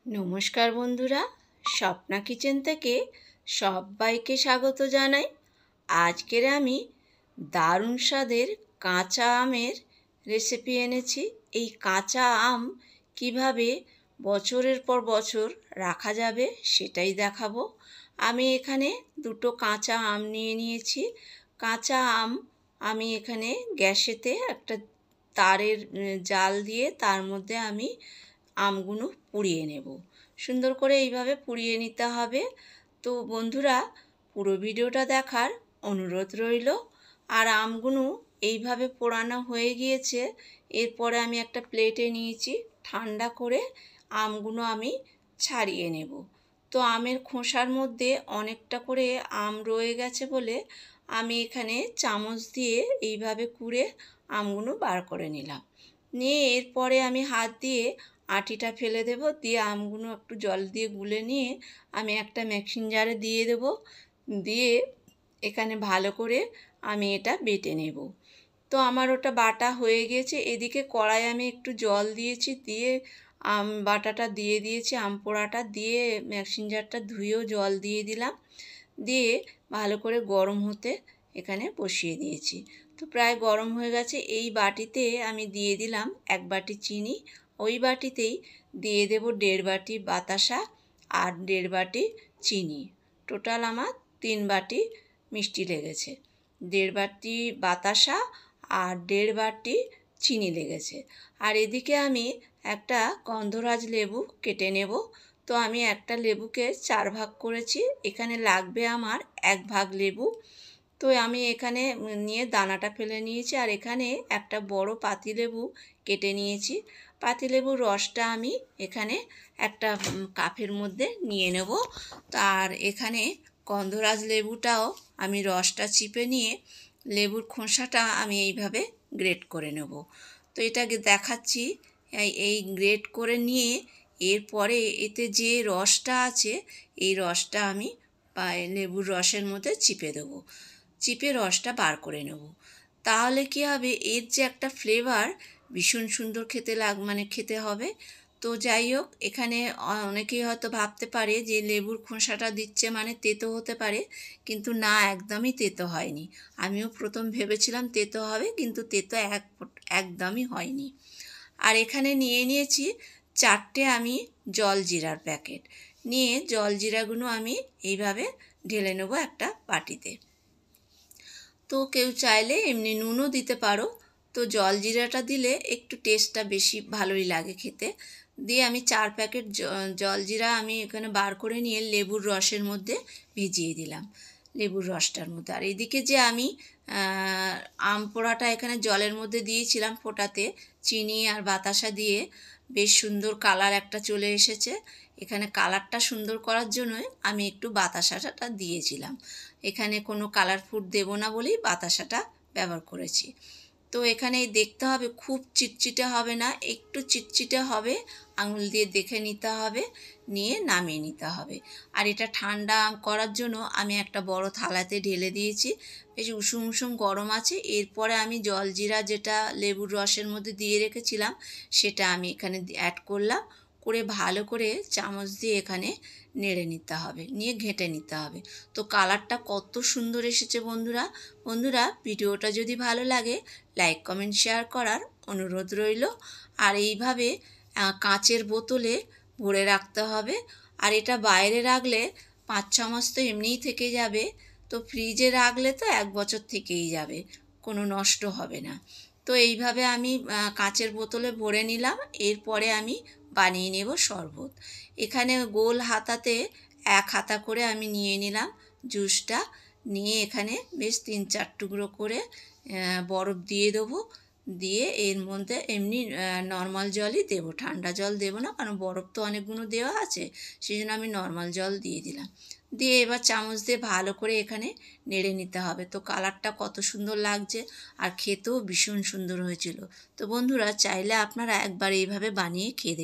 নমস্কার বন্ধুরা, স্বপ্না কিচেন থেকে সবাইকে স্বাগত জানাই। আজকের আমি দারুণ স্বাদের কাঁচা আমের রেসিপি এনেছি। এই কাঁচা আম কিভাবে বছরের পর বছর রাখা যাবে সেটাই দেখাবো। আমি এখানে দুটো কাঁচা আম নিয়ে নিয়েছি। কাঁচা আম আমি এখানে গ্যাসেতে একটা তারের জাল দিয়ে তার মধ্যে আমি আমগুলো পুড়িয়ে নেব। সুন্দর করে এইভাবে পুড়িয়ে নিতে হবে। তো বন্ধুরা, পুরো ভিডিওটা দেখার অনুরোধ রইল। আর আমগুলো এইভাবে পোড়ানো হয়ে গিয়েছে। এরপরে আমি একটা প্লেটে নিয়েছি, ঠান্ডা করে আমগুলো আমি ছাড়িয়ে নেব। তো আমের খোসার মধ্যে অনেকটা করে আম রয়ে গেছে বলে আমি এখানে চামচ দিয়ে এইভাবে কুড়ে আমগুলো বার করে নিলাম। নিয়ে এরপরে আমি হাত দিয়ে আটিটা ফেলে দেব, দিয়ে আমগুলো একটু জল দিয়ে গুলে নিয়ে আমি একটা মিক্সিং জারে দিয়ে দেব। দিয়ে এখানে ভালো করে আমি এটা বেটে নেব। তো আমার ওটা বাটা হয়ে গেছে। এদিকে কড়াই আমি একটু জল দিয়েছি, দিয়ে আম বাটাটা দিয়ে দিয়েছি, আম পোড়াটা দিয়ে মিক্সিং জারটা ধুয়েও জল দিয়ে দিলাম। দিয়ে ভালো করে গরম হতে এখানে বসিয়ে দিয়েছি। তো প্রায় গরম হয়ে গেছে। এই বাটিতে আমি দিয়ে দিলাম 1 বাটি চিনি। ওই বাটিতেই দিয়ে দেব 1.5 বাটি বাতাসা আর 1.5 বাটি চিনি। টোটাল আমার 3 বাটি মিষ্টি লেগেছে। 1.5 বাটি বাতাসা আর 1.5 বাটি চিনি লেগেছে। আর এদিকে আমি একটা গন্ধরাজ লেবু কেটে নেব। তো আমি একটা লেবুকে 4 ভাগ করেছি। এখানে লাগবে আমার 1 ভাগ লেবু। তো আমি এখানে নিয়ে দানাটা ফেলে নিয়েছি। আর এখানে একটা বড় পাতিলেবু কেটে নিয়েছি। পাতিলেবুর রসটা আমি এখানে একটা কাপের মধ্যে নিয়ে নেব। আর এখানে গন্ধরাজ লেবুটাও আমি রসটা চিপে নিয়ে লেবুর খোসাটা আমি এইভাবে গ্রেট করে নেব। তো এটাকে দেখাচ্ছি। এই গ্রেট করে নিয়ে এরপরে এতে যে রসটা আছে এই রসটা আমি লেবুর রসের মধ্যে চিপে দেবো। চিপে রসটা বার করে নেব। তাহলে কী হবে, এর যে একটা ফ্লেভার ভীষণ সুন্দর খেতে হবে। তো যাই হোক, এখানে অনেকেই হয়তো ভাবতে পারে যে লেবুর খোসাটা দিচ্ছে মানে তেতো হতে পারে, কিন্তু না, একদমই তেতো হয়নি। আমিও প্রথম ভেবেছিলাম তেতো হবে, কিন্তু তেতো একদমই হয়নি। আর এখানে নিয়ে নিয়েছি 4টে আমি জলজিরার প্যাকেট। নিয়ে জলজিরাগুলো আমি এইভাবে ঢেলে নেব একটা বাটিতে। তো কেউ চাইলে এমনি নুনও দিতে পারো। তো জলজিরাটা দিলে একটু টেস্টটা বেশি ভালোই লাগে খেতে। দিয়ে আমি 4 প্যাকেট জলজিরা আমি এখানে বার করে নিয়ে লেবুর রসের মধ্যে ভিজিয়ে দিলাম, লেবুর রসটার মধ্যে। আর এদিকে যে আমি আম পোড়াটা এখানে জলের মধ্যে দিয়েছিলাম ফোটাতে, চিনি আর বাতাসা দিয়ে বেশ সুন্দর কালার একটা চলে এসেছে। এখানে কালারটা সুন্দর করার জন্যই আমি একটু বাতাসাটা দিয়েছিলাম। এখানে কোনো কালার ফুড দেবো না বলেই বাতাসাটা ব্যবহার করেছি। তো এখানে দেখতে হবে, খুব চিটচিটে হবে না, একটু চিটচিটে হবে, আঙুল দিয়ে দেখে নিতে হবে, নিয়ে নামিয়ে নিতে হবে। আর এটা ঠান্ডা করার জন্য আমি একটা বড় থালাতে ঢেলে দিয়েছি। বেশ উষুম উষুম গরম আছে। এরপরে আমি জলজিরা যেটা লেবুর রসের মধ্যে দিয়ে রেখেছিলাম সেটা আমি এখানে অ্যাড করলাম, করে ভালো করে চামচ দিয়ে এখানে নেড়ে নিতে হবে, নিয়ে ঘেঁটে নিতে হবে। তো কালারটা কত সুন্দর এসেছে বন্ধুরা, ভিডিওটা যদি ভালো লাগে লাইক কমেন্ট শেয়ার করার অনুরোধ রইল। আর এইভাবে কাঁচের বোতলে ভরে রাখতে হবে। আর এটা বাইরে রাখলে 5-6 মাস তো এমনিই থেকে যাবে। তো ফ্রিজে রাখলে তো 1 বছর থেকেই যাবে, কোনো নষ্ট হবে না। তো এইভাবে আমি কাঁচের বোতলে ভরে নিলাম। এরপরে আমি বানিয়ে নেব শরবত। এখানে গোল হাতাতে 1 হাতা করে আমি নিয়ে নিলাম জুসটা। নিয়ে এখানে বেশ 3-4 টুকরো করে বরফ দিয়ে দেবো। দিয়ে এর মধ্যে এমনি নর্মাল জলই দেবো, ঠান্ডা জল দেবো না, কারণ বরফ তো অনেকগুলো দেওয়া আছে, সেই জন্য আমি নর্মাল জল দিয়ে দিলাম। দিয়ে এবার চামচ দিয়ে ভালো করে এখানে নেড়ে নিতে হবে। তো কালারটা কত সুন্দর লাগছে, আর খেতেও ভীষণ সুন্দর হয়েছিল। তো বন্ধুরা, চাইলে আপনারা একবার এইভাবে বানিয়ে খেয়ে